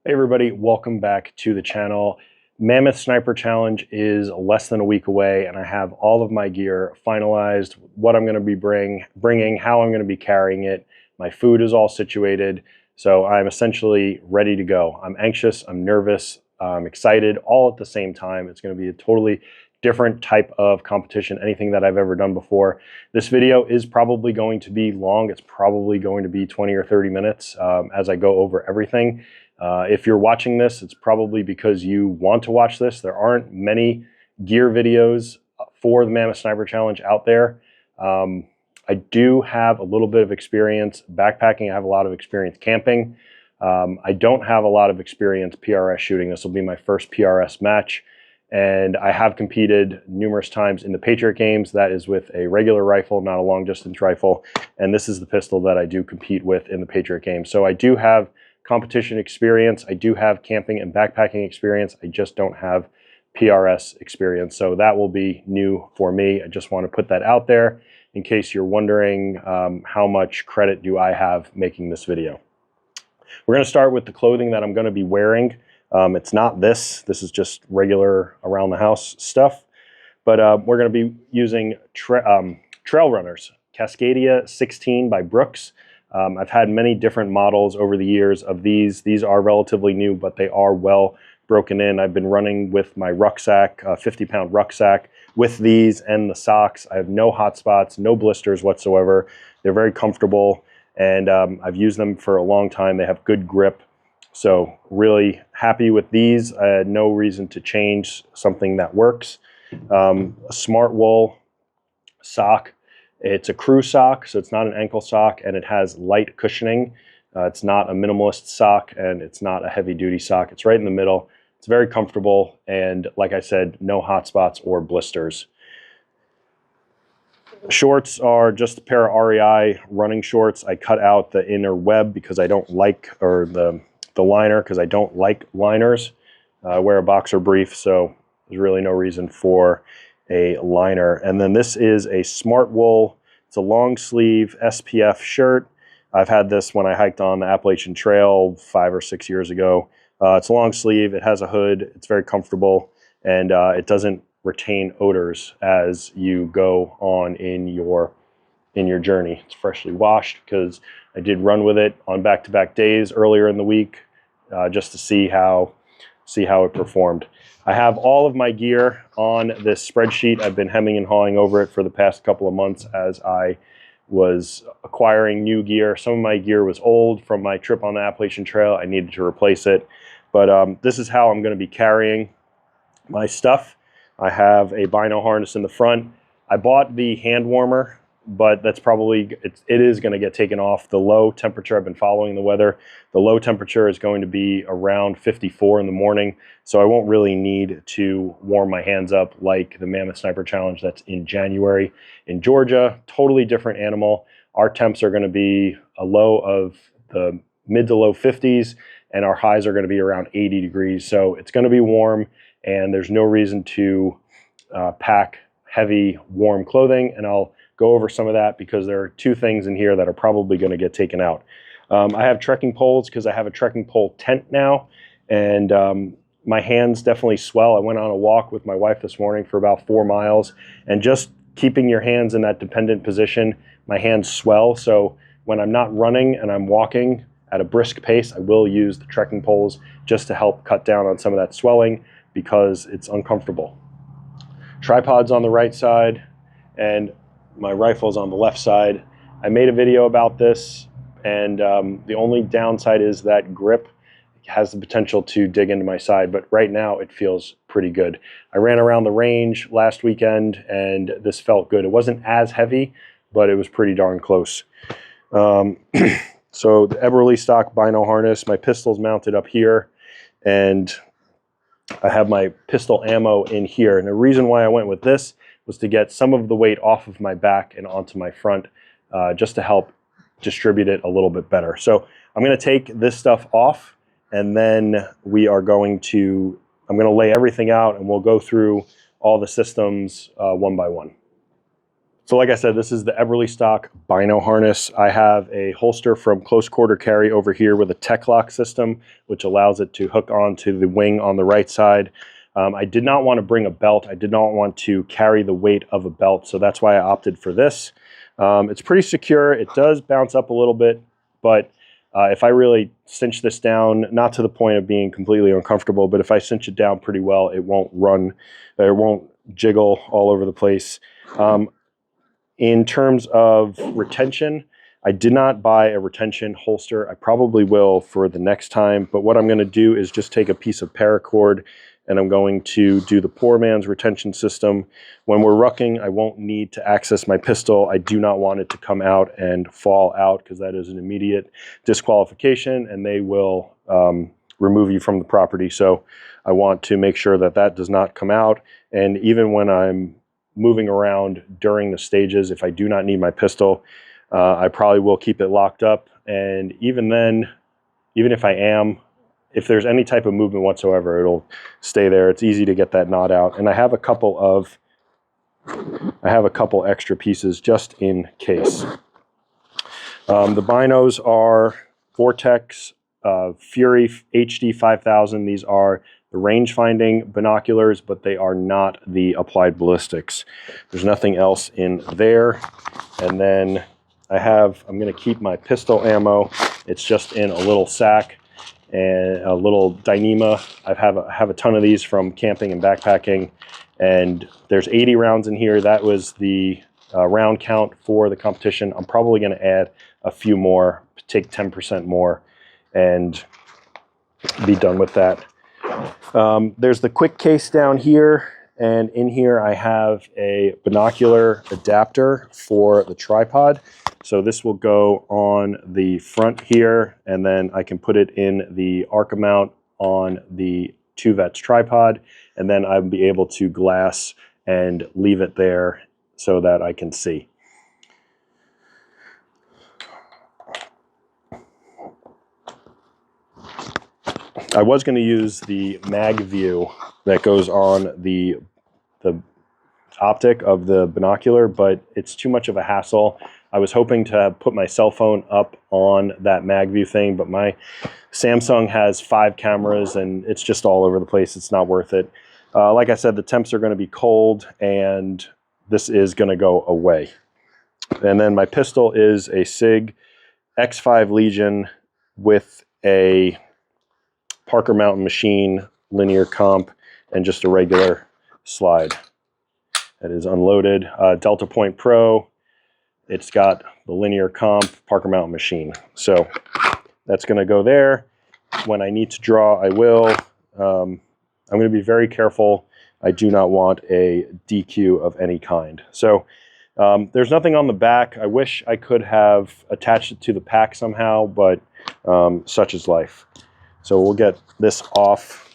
Hey everybody, welcome back to the channel. Mammoth Sniper Challenge is less than a week away and I have all of my gear finalized, what I'm going to be bringing, how I'm going to be carrying it. My food is all situated, so I'm essentially ready to go. I'm anxious, I'm nervous, I'm excited, all at the same time. It's going to be a totally different type of competition, anything that I've ever done before. This video is probably going to be long. It's probably going to be 20 or 30 minutes as I go over everything. If you're watching this, it's probably because you want to watch this. There aren't many gear videos for the Mammoth Sniper Challenge out there. I do have a little bit of experience backpacking. I have a lot of experience camping. I don't have a lot of experience PRS shooting. This will be my first PRS match. And I have competed numerous times in the Patriot games. That is with a regular rifle, not a long distance rifle. And this is the pistol that I do compete with in the Patriot games. So I do have competition experience. I do have camping and backpacking experience. I just don't have PRS experience. So that will be new for me. I just want to put that out there in case you're wondering how much credit do I have making this video. We're going to start with the clothing that I'm going to be wearing. It's not this. This is just regular around the house stuff. But we're going to be using Trail Runners, Cascadia 16 by Brooks. I've had many different models over the years of these. These are relatively new, but they are well broken in. I've been running with my rucksack, a 50-pound rucksack, with these and the socks. I have no hot spots, no blisters whatsoever. They're very comfortable, and I've used them for a long time. They have good grip, so really happy with these. I had no reason to change something that works. A Smart Wool sock. It's a crew sock, so it's not an ankle sock, and it has light cushioning. It's not a minimalist sock, and it's not a heavy-duty sock. It's right in the middle. It's very comfortable, and like I said, no hot spots or blisters. Shorts are just a pair of REI running shorts. I cut out the inner web because I don't like, or the liner, because I don't like liners. I wear a boxer brief, so there's really no reason for a liner. And then this is a Smart Wool. It's a long sleeve SPF shirt. I've had this when I hiked on the Appalachian Trail 5 or 6 years ago. It's a long sleeve, it has a hood, it's very comfortable, and it doesn't retain odors as you go on in your journey. It's freshly washed because I did run with it on back-to-back days earlier in the week just to see how it performed. I have all of my gear on this spreadsheet. I've been hemming and hawing over it for the past couple of months as I was acquiring new gear. Some of my gear was old from my trip on the Appalachian Trail. I needed to replace it. But this is how I'm going to be carrying my stuff. I have a bino harness in the front. I bought the hand warmer, but that's probably, it is going to get taken off. The low temperature, I've been following the weather, the low temperature is going to be around 54 in the morning, so I won't really need to warm my hands up like the Mammoth Sniper Challenge that's in January in Georgia. Totally different animal. Our temps are going to be a low of the mid to low 50s, and our highs are going to be around 80 degrees, so it's going to be warm, and there's no reason to pack heavy, warm clothing, and I'll go over some of that because there are two things in here that are probably going to get taken out. I have trekking poles because I have a trekking pole tent now, and my hands definitely swell. I went on a walk with my wife this morning for about 4 miles, and just keeping your hands in that dependent position, my hands swell. So when I'm not running and I'm walking at a brisk pace, I will use the trekking poles just to help cut down on some of that swelling because it's uncomfortable. Tripod's on the right side, and my rifle's on the left side. I made a video about this, and the only downside is that grip has the potential to dig into my side, but right now it feels pretty good. I ran around the range last weekend, and this felt good. It wasn't as heavy, but it was pretty darn close. So the Eberly stock bino harness, my pistol's mounted up here, and I have my pistol ammo in here. And the reason why I went with this was to get some of the weight off of my back and onto my front, just to help distribute it a little bit better. So I'm going to take this stuff off, and then I'm going to lay everything out, and we'll go through all the systems one by one. So like I said, this is the Everly stock bino harness. I have a holster from Close Quarter Carry over here with a tech lock system, which allows it to hook onto the wing on the right side. I did not want to bring a belt. I did not want to carry the weight of a belt, so that's why I opted for this. It's pretty secure. It does bounce up a little bit, but if I really cinch this down, not to the point of being completely uncomfortable, but if I cinch it down pretty well, it won't run, it won't jiggle all over the place. In terms of retention, I did not buy a retention holster. I probably will for the next time, but what I'm going to do is just take a piece of paracord and I'm going to do the poor man's retention system. When we're rucking, I won't need to access my pistol. I do not want it to come out and fall out because that is an immediate disqualification and they will remove you from the property. So I want to make sure that that does not come out. And even when I'm moving around during the stages, if I do not need my pistol, I probably will keep it locked up. And even then, even if if there's any type of movement whatsoever, it'll stay there. It's easy to get that knot out. And I have a couple extra pieces just in case. The binos are Vortex Fury HD 5000. These are the range-finding binoculars, but they are not the applied ballistics. There's nothing else in there. And then I'm going to keep my pistol ammo. It's just in a little sack and a little Dyneema. I have a ton of these from camping and backpacking, and there's 80 rounds in here. That was the round count for the competition. I'm probably going to add a few more, take 10% more, and be done with that. There's the quick case down here, and in here I have a binocular adapter for the tripod. So this will go on the front here, and then I can put it in the Arca mount on the Two Vets tripod, and then I'll be able to glass and leave it there so that I can see. I was going to use the mag view that goes on the optic of the binocular, but it's too much of a hassle. I was hoping to put my cell phone up on that mag view thing, but my Samsung has 5 cameras and it's just all over the place. It's not worth it. Like I said, the temps are going to be cold and this is going to go away. And then my pistol is a SIG X5 Legion with a Parker Mountain Machine linear comp and just a regular slide. That is unloaded. Delta Point Pro. It's got the linear comp Parker Mountain Machine. So that's going to go there. When I need to draw, I will. I'm going to be very careful. I do not want a DQ of any kind. So there's nothing on the back. I wish I could have attached it to the pack somehow, but such is life. So we'll get this off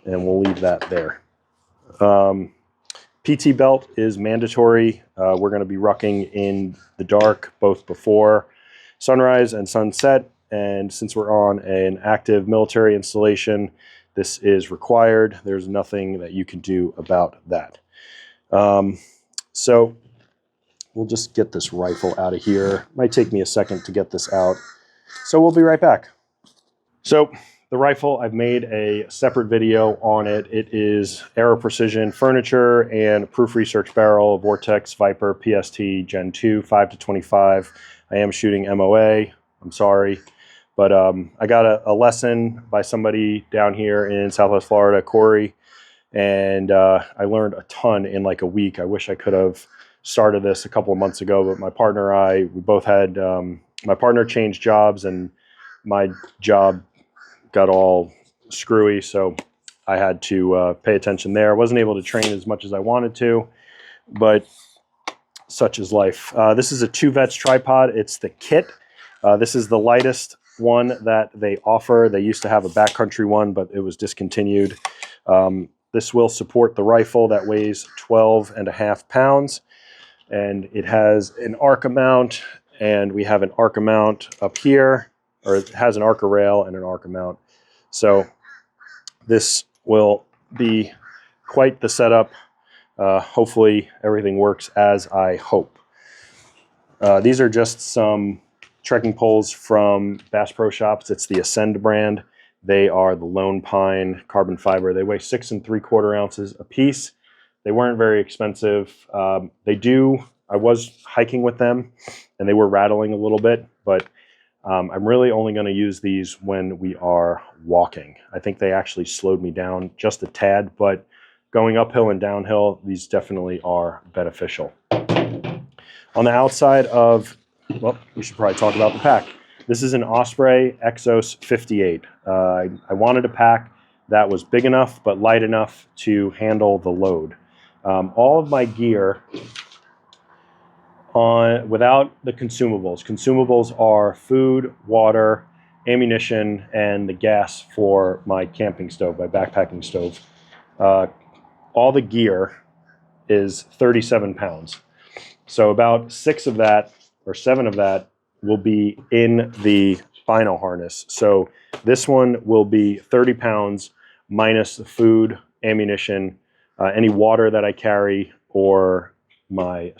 and we'll leave that there. PT belt is mandatory. We're going to be rucking in the dark both before sunrise and sunset. And since we're on an active military installation, this is required. There's nothing that you can do about that. So we'll just get this rifle out of here. Might take me a second to get this out. So we'll be right back. So the rifle, I've made a separate video on it. It is Aero Precision Furniture and Proof Research Barrel, Vortex Viper PST Gen 2, 5-25. I am shooting MOA. I'm sorry. But I got a lesson by somebody down here in Southwest Florida, Corey, and I learned a ton in like a week. I wish I could have started this a couple of months ago, but my partner and I, we both had, my partner changed jobs and my job got all screwy, so I had to pay attention there. I wasn't able to train as much as I wanted to, but such is life. This is a Two Vets tripod. It's the kit. This is the lightest one that they offer. They used to have a backcountry one, but it was discontinued. This will support the rifle that weighs 12.5 pounds, and it has an Arca mount, and we have an Arca mount up here, or it has an Arca rail and an Arca mount. So this will be quite the setup Hopefully everything works as I hope. These are just some trekking poles from Bass Pro Shops. It's the Ascend brand. They are the Lone Pine carbon fiber. They weigh 6 3/4 ounces a piece. They weren't very expensive. I was hiking with them and they were rattling a little bit, but I'm really only going to use these when we are walking. I think they actually slowed me down just a tad, but going uphill and downhill, these definitely are beneficial. On the outside of, well, we should probably talk about the pack. This is an Osprey Exos 58. I wanted a pack that was big enough but light enough to handle the load. All of my gear without the consumables. Consumables are food, water, ammunition, and the gas for my camping stove, my backpacking stove. All the gear is 37 pounds. So about 6 of that or 7 of that will be in the bino harness. So this one will be 30 pounds minus the food, ammunition, any water that I carry, or my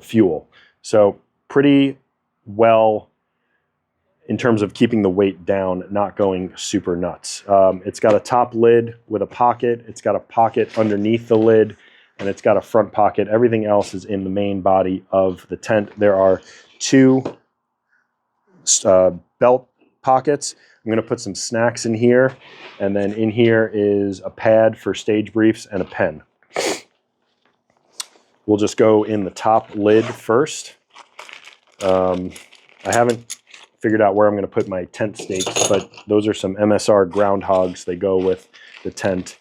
fuel. So pretty well in terms of keeping the weight down, not going super nuts. It's got a top lid with a pocket. It's got a pocket underneath the lid, and it's got a front pocket. Everything else is in the main body of the tent. There are 2 belt pockets. I'm going to put some snacks in here, and then in here is a pad for stage briefs and a pen. We'll just go in the top lid first. I haven't figured out where I'm going to put my tent stakes, but those are some MSR groundhogs. They go with the tent.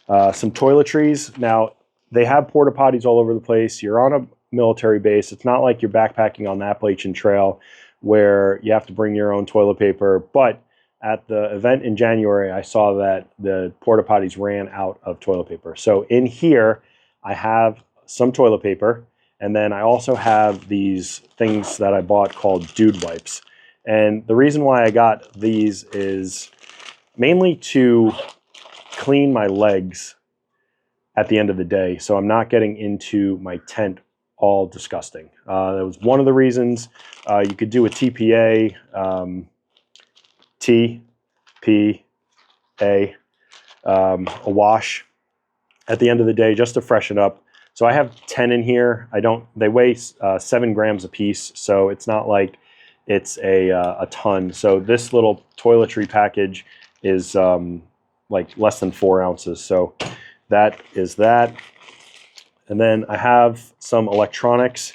Some toiletries. Now, they have porta potties all over the place. You're on a military base. It's not like you're backpacking on the Appalachian Trail where you have to bring your own toilet paper. But at the event in January, I saw that the porta potties ran out of toilet paper. So in here, I have some toilet paper, and then I also have these things that I bought called dude wipes. And the reason why I got these is mainly to clean my legs at the end of the day, so I'm not getting into my tent all disgusting. That was one of the reasons. You could do a TPA, TPA, a wash at the end of the day just to freshen up. So I have 10 in here. They weigh 7 grams a piece, so it's not like it's a ton. So this little toiletry package is like less than 4 ounces. So that is that. And then I have some electronics.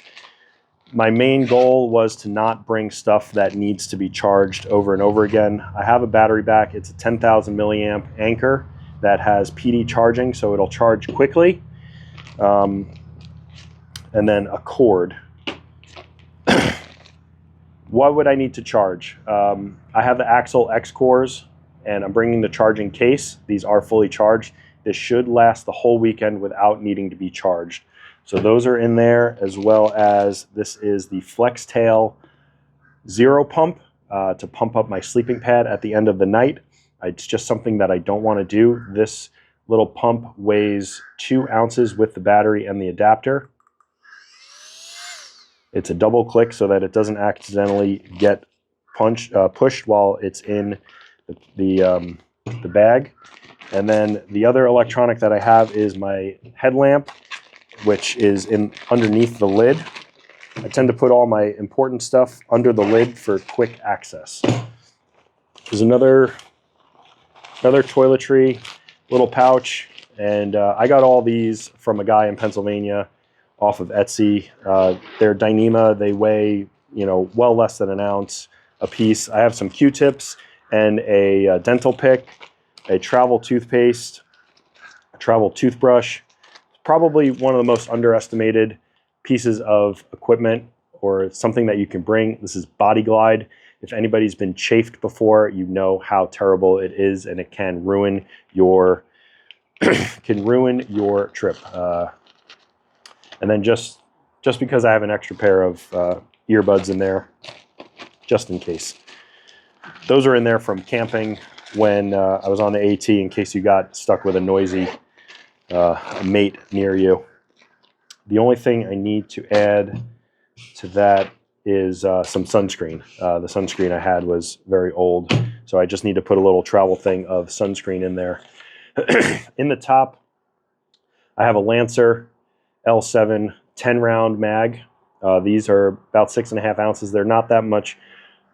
My main goal was to not bring stuff that needs to be charged over and over again. I have a battery back. It's a 10,000 milliamp Anchor that has PD charging, so it'll charge quickly. And then a cord. What would I need to charge? I have the Axle X cores, and I'm bringing the charging case. These are fully charged. This should last the whole weekend without needing to be charged. So those are in there, as well as this is the Flex Tail Zero Pump to pump up my sleeping pad at the end of the night. It's just something that I don't want to do. This little pump weighs 2 ounces with the battery and the adapter. It's a double click so that it doesn't accidentally get pushed while it's in the bag. And then the other electronic that I have is my headlamp, which is underneath the lid. I tend to put all my important stuff under the lid for quick access. There's another toiletry little pouch, and I got all these from a guy in Pennsylvania off of Etsy. They're Dyneema. They weigh, well less than an ounce a piece. I have some Q-tips and a dental pick, a travel toothpaste, a travel toothbrush. Probably one of the most underestimated pieces of equipment or something that you can bring. This is Body Glide. If anybody's been chafed before, you know how terrible it is, and it can ruin your trip. And then just because I have an extra pair of earbuds in there, just in case. Those are in there from camping when I was on the AT, in case you got stuck with a noisy mate near you. The only thing I need to add to that is some sunscreen. The sunscreen I had was very old, so I just need to put a little travel thing of sunscreen in there. In the top, I have a Lancer L7 10-round mag. These are about 6.5 ounces. They're not that much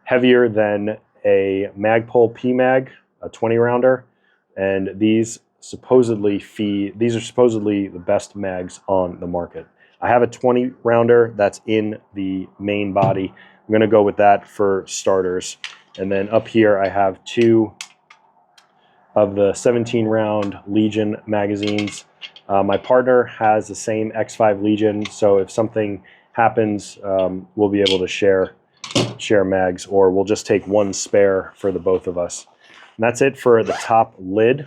heavier than a Magpul P-Mag, a 20-rounder, and these are supposedly the best mags on the market. I have a 20-rounder that's in the main body. I'm going to go with that for starters. And then up here I have 2 of the 17-round Legion magazines. My partner has the same X5 Legion, so if something happens, we'll be able to share mags, or we'll just take one spare for the both of us. And that's it for the top lid.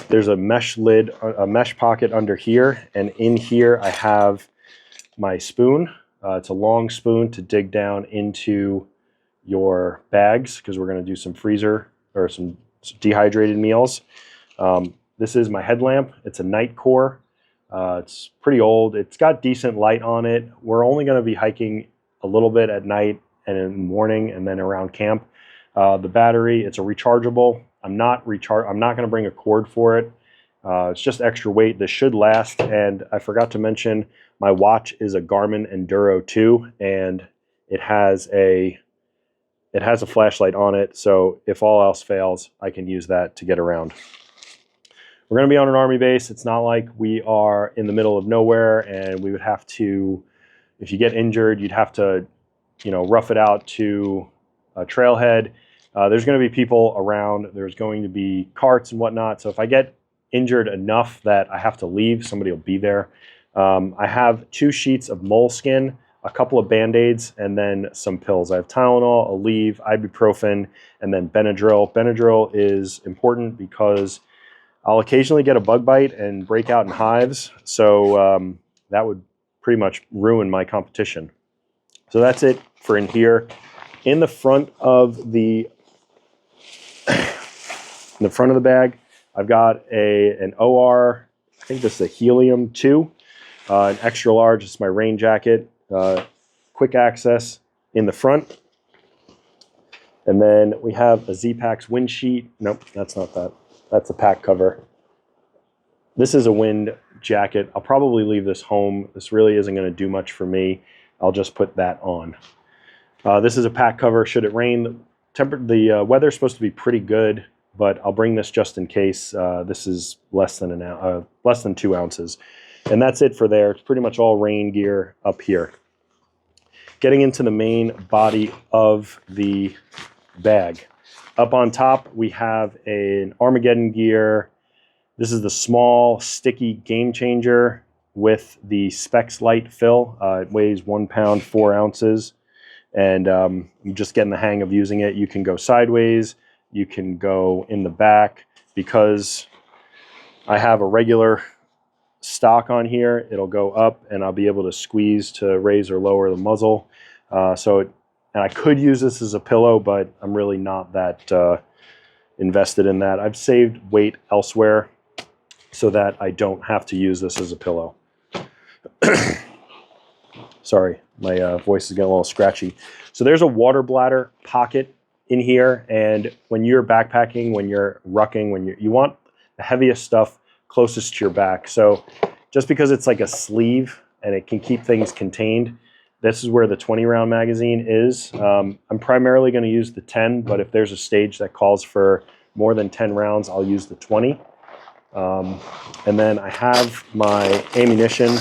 There's a mesh lid, a mesh pocket under here, and in here I have my spoon. It's a long spoon to dig down into your bags, because we're going to do some freezer or some dehydrated meals. This is my headlamp. It's a night core. It's pretty old. It's got decent light on it. We're only going to be hiking a little bit at night and in the morning, and then around camp. The battery, it's a rechargeable. I'm not going to bring a cord for it. It's just extra weight. This should last. And I forgot to mention, my watch is a Garmin Enduro 2, and it has a flashlight on it. So if all else fails, I can use that to get around. We're going to be on an army base. It's not like we are in the middle of nowhere, and we would have to, if you get injured, you'd have to, rough it out to a trailhead. There's going to be people around. There's going to be carts and whatnot. So if I get injured enough that I have to leave, somebody will be there. I have 2 sheets of moleskin, a couple of Band-Aids, and then some pills. I have Tylenol, Aleve, ibuprofen, and then Benadryl. Benadryl is important because I'll occasionally get a bug bite and break out in hives, so that would pretty much ruin my competition. So that's it for in here. In the front of the bag, I've got an OR. I think this is a Helium 2, an extra large. It's my rain jacket, quick access in the front, and then we have a Z-Packs wind sheet. Nope, that's not that. That's a pack cover. This is a wind jacket. I'll probably leave this home. This really isn't going to do much for me. I'll just put that on. This is a pack cover. Should it rain, the weather's supposed to be pretty good, but I'll bring this just in case. This is less than 2 ounces. And that's it for there. It's pretty much all rain gear up here. Getting into the main body of the bag. Up on top, we have an Armageddon gear. This is the small, sticky Game Changer with the Specs Light fill. It weighs 1 pound, 4 ounces. And you're just getting the hang of using it. You can go sideways. You can go in the back. Because I have a regular stock on here, it'll go up, and I'll be able to squeeze to raise or lower the muzzle. And I could use this as a pillow, but I'm really not that invested in that. I've saved weight elsewhere so that I don't have to use this as a pillow. Sorry, my voice is getting a little scratchy. So there's a water bladder pocket in here, and when you're backpacking, when you're rucking, when you want the heaviest stuff closest to your back. So just because it's like a sleeve and it can keep things contained, this is where the 20-round magazine is. I'm primarily going to use the 10, but if there's a stage that calls for more than 10 rounds, I'll use the 20. And then I have my ammunition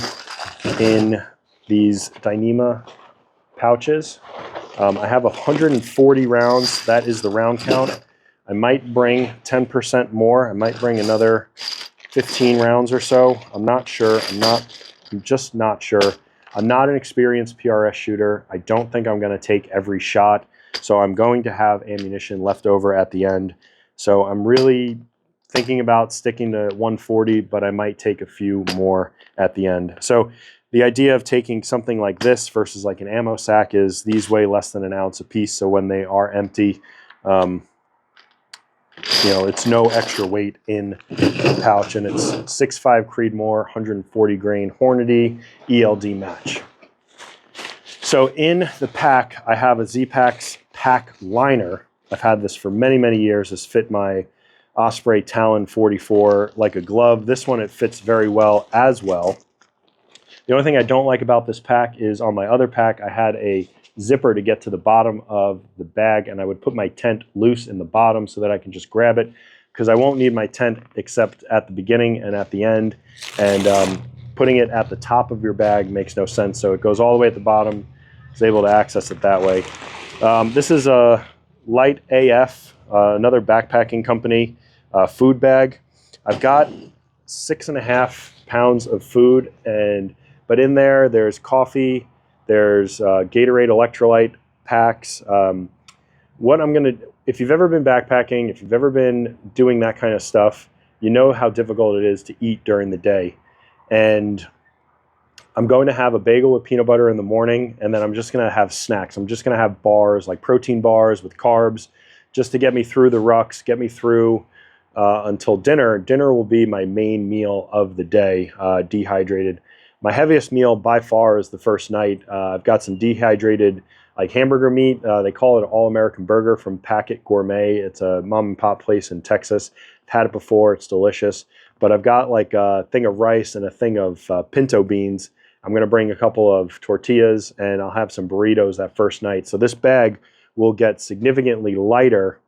in these Dyneema pouches. I have 140 rounds. That is the round count. I might bring 10% more. I might bring another 15 rounds or so. I'm not sure. I'm just not sure. I'm not an experienced PRS shooter. I don't think I'm going to take every shot. So I'm going to have ammunition left over at the end. So I'm really thinking about sticking to 140, but I might take a few more at the end. So the idea of taking something like this versus like an ammo sack is these weigh less than an ounce a piece. So when they are empty, you know, it's no extra weight in the pouch, and it's 6.5 Creedmoor, 140 grain Hornady ELD match. So in the pack, I have a Z-Packs pack liner. I've had this for many, many years. This fit my Osprey Talon 44 like a glove. This one, it fits very well as well. The only thing I don't like about this pack is on my other pack, I had a zipper to get to the bottom of the bag, and I would put my tent loose in the bottom so that I can just grab it, because I won't need my tent except at the beginning and at the end, and putting it at the top of your bag makes no sense. So it goes all the way at the bottom. I was able to access it that way. This is a Light AF, another backpacking company food bag. I've got 6.5 pounds of food, but in there, there's coffee, there's Gatorade electrolyte packs. If you've ever been backpacking, if you've ever been doing that kind of stuff, you know how difficult it is to eat during the day. And I'm going to have a bagel with peanut butter in the morning, and then I'm just going to have snacks. I'm just going to have bars, like protein bars with carbs, just to get me through the rucks, get me through until dinner. Dinner will be my main meal of the day, dehydrated. My heaviest meal by far is the first night. I've got some dehydrated like hamburger meat. They call it an all-American burger from Packet Gourmet. It's a mom and pop place in Texas. I've had it before. It's delicious. But I've got like a thing of rice and a thing of pinto beans. I'm going to bring a couple of tortillas, and I'll have some burritos that first night. So this bag will get significantly lighter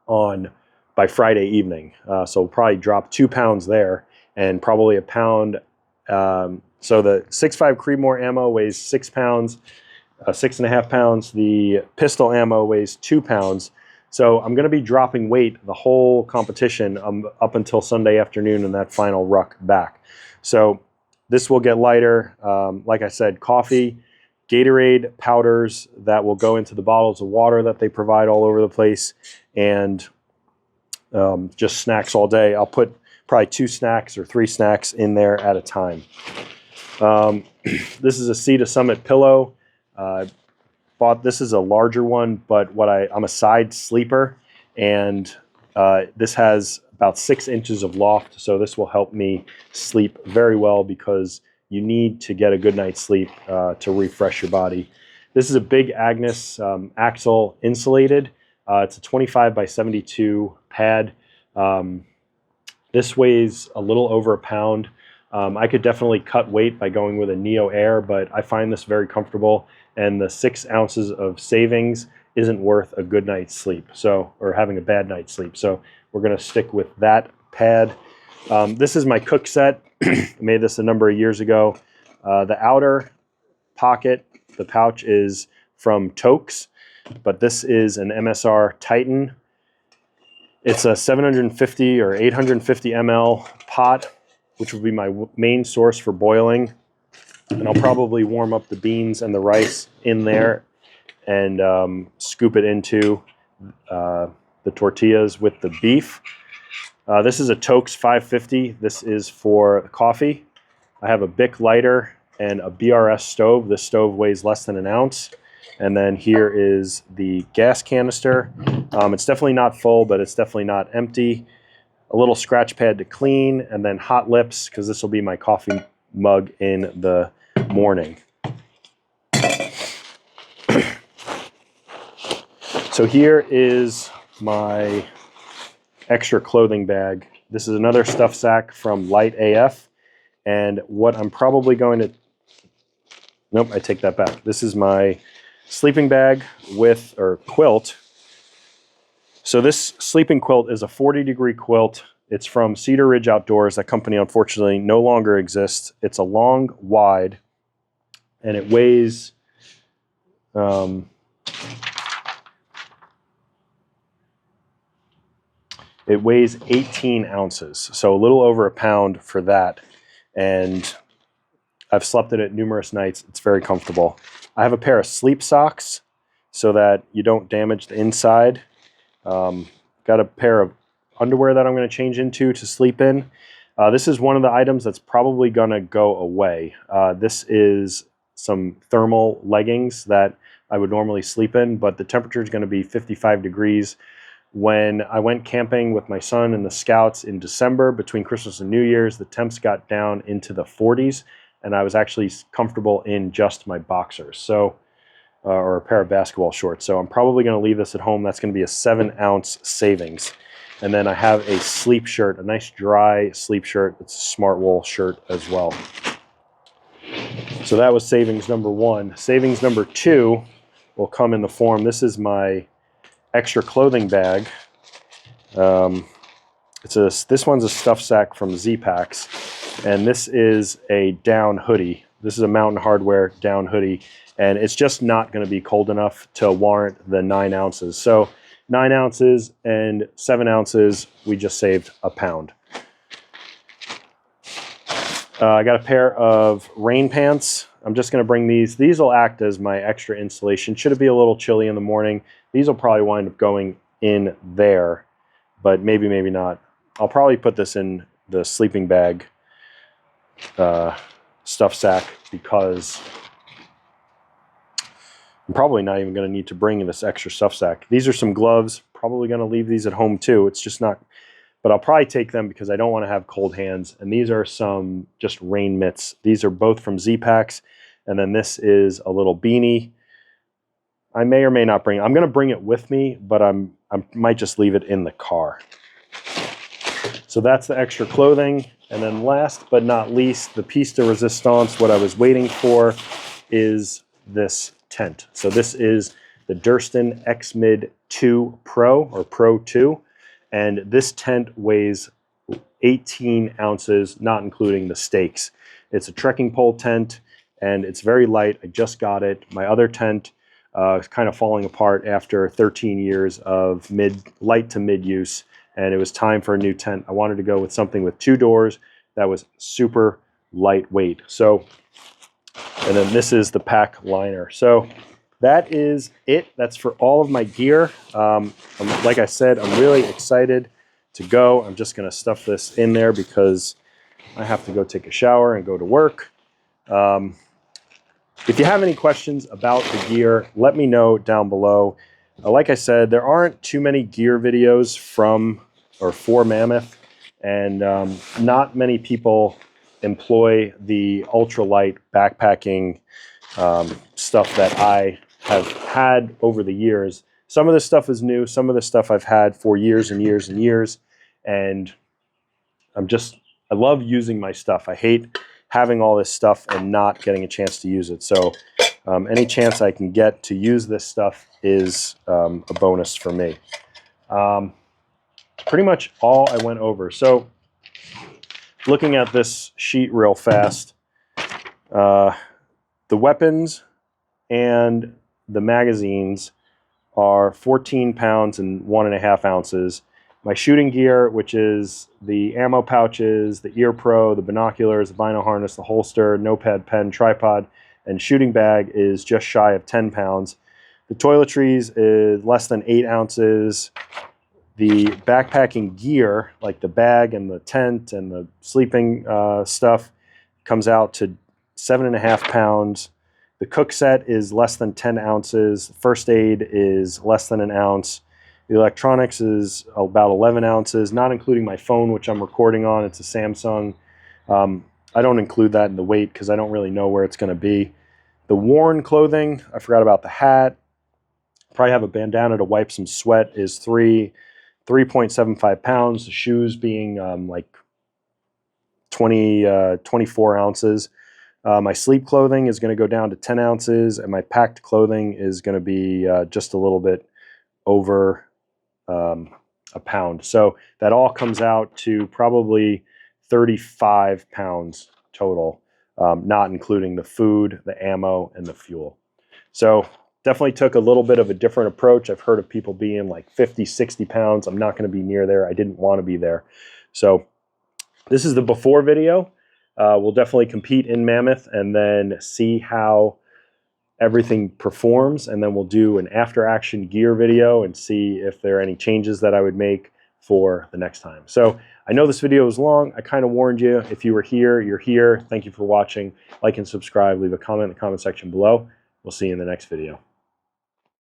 by Friday evening. So we'll probably drop 2 pounds there, and probably a pound. So the 6.5 Creedmoor ammo weighs 6 pounds, 6.5 pounds. The pistol ammo weighs 2 pounds. So I'm going to be dropping weight the whole competition up until Sunday afternoon and that final ruck back. So this will get lighter. Like I said, coffee, Gatorade powders that will go into the bottles of water that they provide all over the place, and just snacks all day. I'll put probably 2 snacks or 3 snacks in there at a time. This is a Sea to Summit pillow. This is a larger one, but I'm a side sleeper, and this has about 6 inches of loft, so this will help me sleep very well, because you need to get a good night's sleep to refresh your body. This is a Big Agnes Axle insulated. It's a 25 by 72 pad. This weighs a little over a pound. I could definitely cut weight by going with a Neo Air, but I find this very comfortable, and the 6 ounces of savings isn't worth a good night's sleep, or having a bad night's sleep. So we're going to stick with that pad. This is my cook set. I made this a number of years ago. The outer pocket, the pouch, is from Tokes, but this is an MSR Titan. It's a 750 or 850 ml pot, which will be my main source for boiling. And I'll probably warm up the beans and the rice in there and scoop it into the tortillas with the beef. This is a Tokes 550. This is for coffee. I have a Bic lighter and a BRS stove. This stove weighs less than an ounce. And then here is the gas canister. It's definitely not full, but it's definitely not empty. A little scratch pad to clean, and then hot lips, because this will be my coffee mug in the morning. So here is my extra clothing bag. This is another stuff sack from Light AF, and what I'm probably going to... Nope, I take that back. This is my sleeping bag or quilt. So this sleeping quilt is a 40-degree quilt. It's from Cedar Ridge Outdoors. That company, unfortunately, no longer exists. It's a long wide, and it weighs... It weighs 18 ounces, so a little over a pound for that. And I've slept in it numerous nights. It's very comfortable. I have a pair of sleep socks so that you don't damage the inside. Got a pair of underwear that I'm going to change into to sleep in. This is one of the items that's probably going to go away. This is some thermal leggings that I would normally sleep in, but the temperature is going to be 55 degrees When I went camping with my son and the scouts in December between Christmas and New Year's, the temps got down into the 40s, and I was actually comfortable in just my boxers, so or a pair of basketball shorts. So I'm probably going to leave this at home. That's going to be a 7-ounce savings. And then I have a sleep shirt, a nice dry sleep shirt. It's a smart wool shirt as well. So that was savings number 1. Savings number 2 will come in the form, this is my extra clothing bag. This one's a stuff sack from Z-Packs, and this is a down hoodie. This is a Mountain Hardwear down hoodie, and it's just not going to be cold enough to warrant the 9 ounces. So 9 ounces and 7 ounces, we just saved a pound. I got a pair of rain pants. I'm just going to bring these. These will act as my extra insulation. Should it be a little chilly in the morning, these will probably wind up going in there, but maybe, maybe not. I'll probably put this in the sleeping bag stuff sack because I'm probably not even going to need to bring this extra stuff sack. These are some gloves. Probably going to leave these at home too. It's just not, but I'll probably take them because I don't want to have cold hands. And these are some just rain mitts. These are both from Z-Packs. And then this is a little beanie. I may or may not bring it. I'm going to bring it with me, but I might just leave it in the car. So that's the extra clothing. And then last but not least, the piece de resistance, what I was waiting for is this tent. So this is the Durston X-Mid 2 Pro, or Pro 2. And this tent weighs 18 ounces, not including the stakes. It's a trekking pole tent, and it's very light. I just got it. My other tent is kind of falling apart after 13 years of light to mid use, and it was time for a new tent. I wanted to go with something with 2 doors that was super lightweight. So, and then this is the pack liner. So that is it. That's for all of my gear. Like I said, I'm really excited to go. I'm just going to stuff this in there because I have to go take a shower and go to work. If you have any questions about the gear, let me know down below. Like I said, there aren't too many gear videos from or for Mammoth, and not many people employ the ultralight backpacking stuff that I have had over the years. Some of this stuff is new. Some of the stuff I've had for years and years and years, and I love using my stuff. I hate having all this stuff and not getting a chance to use it. So any chance I can get to use this stuff is a bonus for me. Pretty much all I went over. So looking at this sheet real fast, the weapons and the magazines are 14 pounds and 1.5 ounces. My shooting gear, which is the ammo pouches, the ear pro, the binoculars, the bino harness, the holster, notepad, pen, tripod, and shooting bag is just shy of 10 pounds. The toiletries is less than 8 ounces. The backpacking gear, like the bag and the tent and the sleeping stuff, comes out to 7.5 pounds. The cook set is less than 10 ounces. First aid is less than 1 ounce. The electronics is about 11 ounces, not including my phone, which I'm recording on. It's a Samsung. I don't include that in the weight because I don't really know where it's going to be. The worn clothing, I forgot about the hat. Probably have a bandana to wipe some sweat, is 3.75 pounds. The shoes being like 24 ounces. My sleep clothing is going to go down to 10 ounces, and my packed clothing is going to be just a little bit over a pound. So that all comes out to probably 35 pounds total, not including the food, the ammo, and the fuel. So definitely took a little bit of a different approach. I've heard of people being like 50, 60 pounds. I'm not going to be near there. I didn't want to be there. So this is the before video. We'll definitely compete in Mammoth and then see how everything performs, and then we'll do an after action gear video and see if there are any changes that I would make for the next time. So I know this video is long. I kind of warned you. If you were here, you're here. Thank you for watching. Like and subscribe. Leave a comment in the comment section below. We'll see you in the next video.